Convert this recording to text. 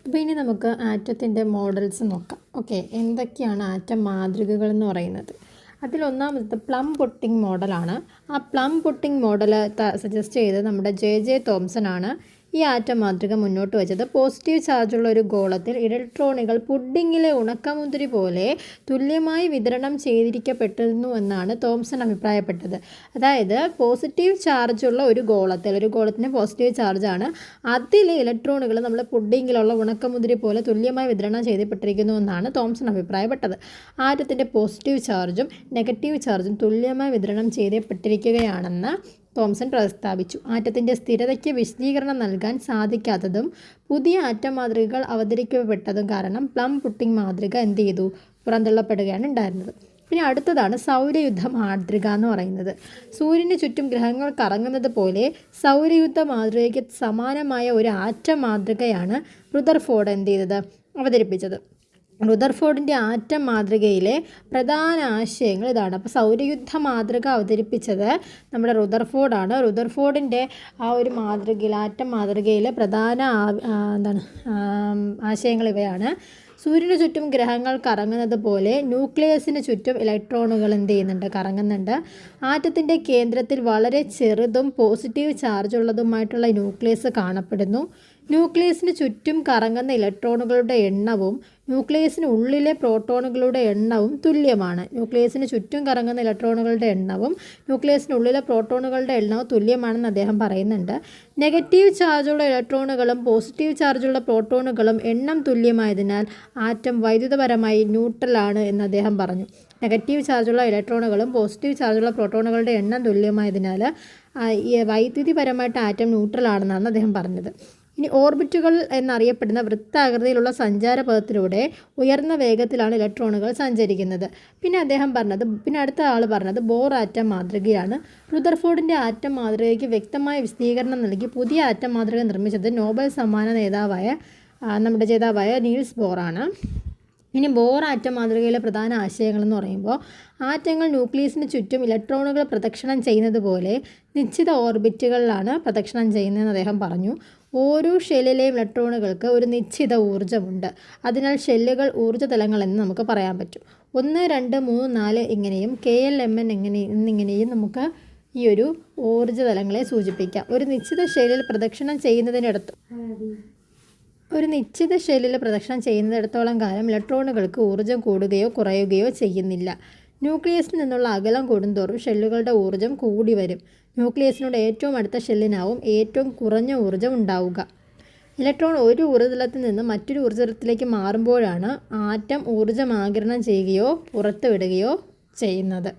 അപ്പോൾ ഇനി നമുക്ക് ആറ്റത്തിൻ്റെ മോഡൽസ് നോക്കാം. ഓക്കെ, എന്തൊക്കെയാണ് ആറ്റം മാതൃകകൾ എന്ന് പറയുന്നത്? അതിലൊന്നാമത് പ്ലം പുട്ടിംഗ് മോഡലാണ്. ആ പ്ലം പുട്ടിംഗ് മോഡൽ സജസ്റ്റ് ചെയ്തത് നമ്മുടെ ജെ തോംസൺ ആണ്. ഈ ആറ്റം മാതൃക മുന്നോട്ട് വെച്ചത് പോസിറ്റീവ് ചാർജുള്ള ഒരു ഗോളത്തിൽ ഇലക്ട്രോണുകൾ പുഡിങ്ങിലെ ഉണക്കമുന്തിരി പോലെ തുല്യമായി വിതരണം ചെയ്തിരിക്കപ്പെട്ടിരുന്നു എന്നാണ് തോംസൺ അഭിപ്രായപ്പെട്ടത്. അതായത് പോസിറ്റീവ് ചാർജുള്ള ഒരു ഗോളത്തിന് പോസിറ്റീവ് ചാർജാണ്, അതിൽ ഇലക്ട്രോണുകൾ നമ്മൾ പുഡിങ്ങിലുള്ള ഉണക്കമുന്തിരി പോലെ തുല്യമായി വിതരണം ചെയ്യപ്പെട്ടിരിക്കുന്നു എന്നാണ് തോംസൺ അഭിപ്രായപ്പെട്ടത്. ആറ്റത്തിൻ്റെ പോസിറ്റീവ് ചാർജും നെഗറ്റീവ് ചാർജും തുല്യമായി വിതരണം ചെയ്യപ്പെട്ടിരിക്കുകയാണെന്ന് തോംസൺ പ്രസ്താവിച്ചു. ആറ്റത്തിൻ്റെ സ്ഥിരതയ്ക്ക് വിശദീകരണം നൽകാൻ സാധിക്കാത്തതും പുതിയ ആറ്റം മാതൃകകൾ അവതരിക്കപ്പെട്ടതും കാരണം പ്ലം പുട്ടിംഗ് മാതൃക എന്ത് ചെയ്തു? പുറന്തള്ളപ്പെടുകയാണ് ഉണ്ടായിരുന്നത്. പിന്നെ അടുത്തതാണ് സൗരയുദ്ധ മാതൃക എന്ന് പറയുന്നത്. സൂര്യന് ചുറ്റും ഗ്രഹങ്ങൾ കറങ്ങുന്നത് പോലെ സൗരയുദ്ധ മാതൃകയ്ക്ക് സമാനമായ ഒരു ആറ്റം മാതൃകയാണ് റുദർഫോർഡ് എന്ത് ചെയ്തത്? അവതരിപ്പിച്ചത്. റുദർഫോർഡിൻ്റെ ആറ്റം മാതൃകയിലെ പ്രധാന ആശയങ്ങൾ ഇതാണ്. അപ്പോൾ സൗരയുദ്ധ മാതൃക അവതരിപ്പിച്ചത് നമ്മുടെ റുദർഫോർഡാണ്. റുദർഫോർഡിൻ്റെ ആ ഒരു മാതൃകയിൽ ആറ്റം മാതൃകയിലെ പ്രധാന ആശയങ്ങൾ ഇവയാണ്. സൂര്യന് ചുറ്റും ഗ്രഹങ്ങൾ കറങ്ങുന്നത് പോലെ ന്യൂക്ലിയസിന് ചുറ്റും ഇലക്ട്രോണുകൾ എന്ത് ചെയ്യുന്നുണ്ട്? കറങ്ങുന്നുണ്ട്. ആറ്റത്തിൻ്റെ കേന്ദ്രത്തിൽ വളരെ ചെറുതും പോസിറ്റീവ് ചാർജുള്ളതുമായിട്ടുള്ള ന്യൂക്ലിയസ് കാണപ്പെടുന്നു. ന്യൂക്ലിയസിന് ചുറ്റും കറങ്ങുന്ന ഇലക്ട്രോണുകളുടെ എണ്ണവും ന്യൂക്ലിയസിന് ഉള്ളിലെ പ്രോട്ടോണുകളുടെ എണ്ണവും തുല്യമാണ്. ന്യൂക്ലിയസിന് ചുറ്റും കറങ്ങുന്ന ഇലക്ട്രോണുകളുടെ എണ്ണവും ന്യൂക്ലിയസിനുള്ളിലെ പ്രോട്ടോണുകളുടെ എണ്ണവും തുല്യമാണെന്ന് അദ്ദേഹം പറയുന്നുണ്ട്. നെഗറ്റീവ് ചാർജുള്ള ഇലക്ട്രോണുകളും പോസിറ്റീവ് ചാർജുള്ള പ്രോട്ടോണുകളും എണ്ണം തുല്യമായതിനാൽ ആറ്റം വൈദ്യുതപരമായി ന്യൂട്രലാണ് എന്ന് അദ്ദേഹം പറഞ്ഞു. നെഗറ്റീവ് ചാർജുള്ള ഇലക്ട്രോണുകളും പോസിറ്റീവ് ചാർജുള്ള പ്രോട്ടോണുകളുടെ എണ്ണം തുല്യമായതിനാൽ വൈദ്യുതിപരമായിട്ട് ആറ്റം ന്യൂട്രലാണെന്നാണ് അദ്ദേഹം പറഞ്ഞത്. ഇനി ഓർബിറ്റുകൾ എന്നറിയപ്പെടുന്ന വൃത്താകൃതിയിലുള്ള സഞ്ചാരപഥത്തിലൂടെ ഉയർന്ന വേഗത്തിലാണ് ഇലക്ട്രോണുകൾ സഞ്ചരിക്കുന്നത്. പിന്നെ അടുത്ത ആൾ പറഞ്ഞത് ബോർ ആറ്റം മാതൃകയാണ്. റുദർഫോർഡിൻ്റെ ആറ്റം മാതൃകയ്ക്ക് വ്യക്തമായ വിശദീകരണം നൽകി പുതിയ ആറ്റം മാതൃക നിർമ്മിച്ചത് നോബൽ സമ്മാന ജേതാവായ നീൽസ് ബോറാണ്. ഇനി ബോർ ആറ്റം മാതൃകയിലെ പ്രധാന ആശയങ്ങളെന്ന് പറയുമ്പോൾ ആറ്റങ്ങൾ ന്യൂക്ലിയസിന് ചുറ്റും ഇലക്ട്രോണുകൾ പ്രദക്ഷിണം ചെയ്യുന്നത് പോലെ നിശ്ചിത ഓർബിറ്റുകളിലാണ് പ്രദക്ഷിണം ചെയ്യുന്നതെന്ന് അദ്ദേഹം പറഞ്ഞു. ഓരോ ഷെല്ലിലെയും ഇലക്ട്രോണുകൾക്ക് ഒരു നിശ്ചിത ഊർജ്ജമുണ്ട്. അതിനാൽ ഷെല്ലുകൾ ഊർജ്ജതലങ്ങൾ എന്ന് നമുക്ക് പറയാൻ പറ്റും. 1, 2, 3, 4 ഇങ്ങനെയും KLMN എന്നിങ്ങനെയും നമുക്ക് ഈ ഒരു ഊർജ്ജതലങ്ങളെ സൂചിപ്പിക്കാം. ഒരു നിശ്ചിത ഷെല്ലിൽ പ്രദക്ഷിണം ചെയ്യുന്നിടത്തോളം കാലം ഇലക്ട്രോണുകൾക്ക് ഊർജ്ജം കൂടുകയോ കുറയുകയോ ചെയ്യുന്നില്ല. ന്യൂക്ലിയസിൽ നിന്നുള്ള അകലം കൂടുന്തോറും ഷെല്ലുകളുടെ ഊർജ്ജം കൂടി വരും. ന്യൂക്ലിയസിനോട് ഏറ്റവും അടുത്ത ഷെല്ലിനാവും ഏറ്റവും കുറഞ്ഞ ഊർജ്ജം ഉണ്ടാവുക. ഇലക്ട്രോൺ ഒരു ഊർജ്ജതലത്തിൽ നിന്ന് മറ്റൊരു ഊർജ്ജതലത്തിലേക്ക് മാറുമ്പോഴാണ് ആറ്റം ഊർജ്ജം ആഗിരണം ചെയ്യുകയോ പുറത്തുവിടുകയോ ചെയ്യുന്നത്.